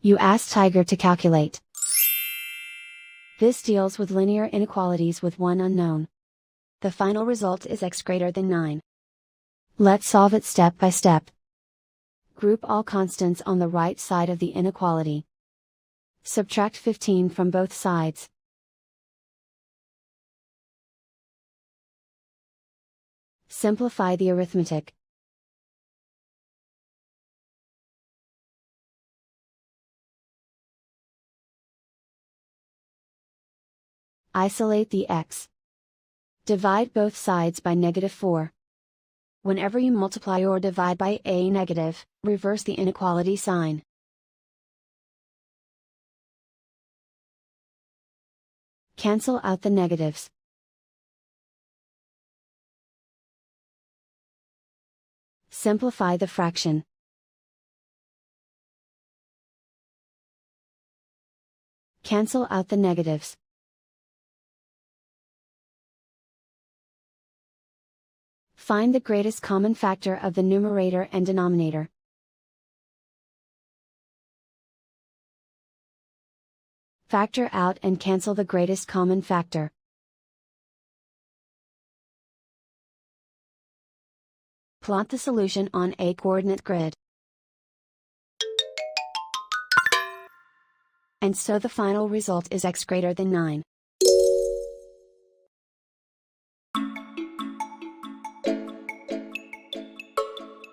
You ask Tiger to calculate. This deals with linear inequalities with one unknown. The final result is x greater than 9. Let's solve it step by step. Group all constants on the right side of the inequality. Subtract 15 from both sides. Simplify the arithmetic. Isolate the x. Divide both sides by -4. Whenever you multiply or divide by a negative, reverse the inequality sign. Cancel out the negatives. Simplify the fraction. Cancel out the negatives. Find the greatest common factor of the numerator and denominator. Factor out and cancel the greatest common factor. Plot the solution on a coordinate grid. And so the final result is x greater than 9.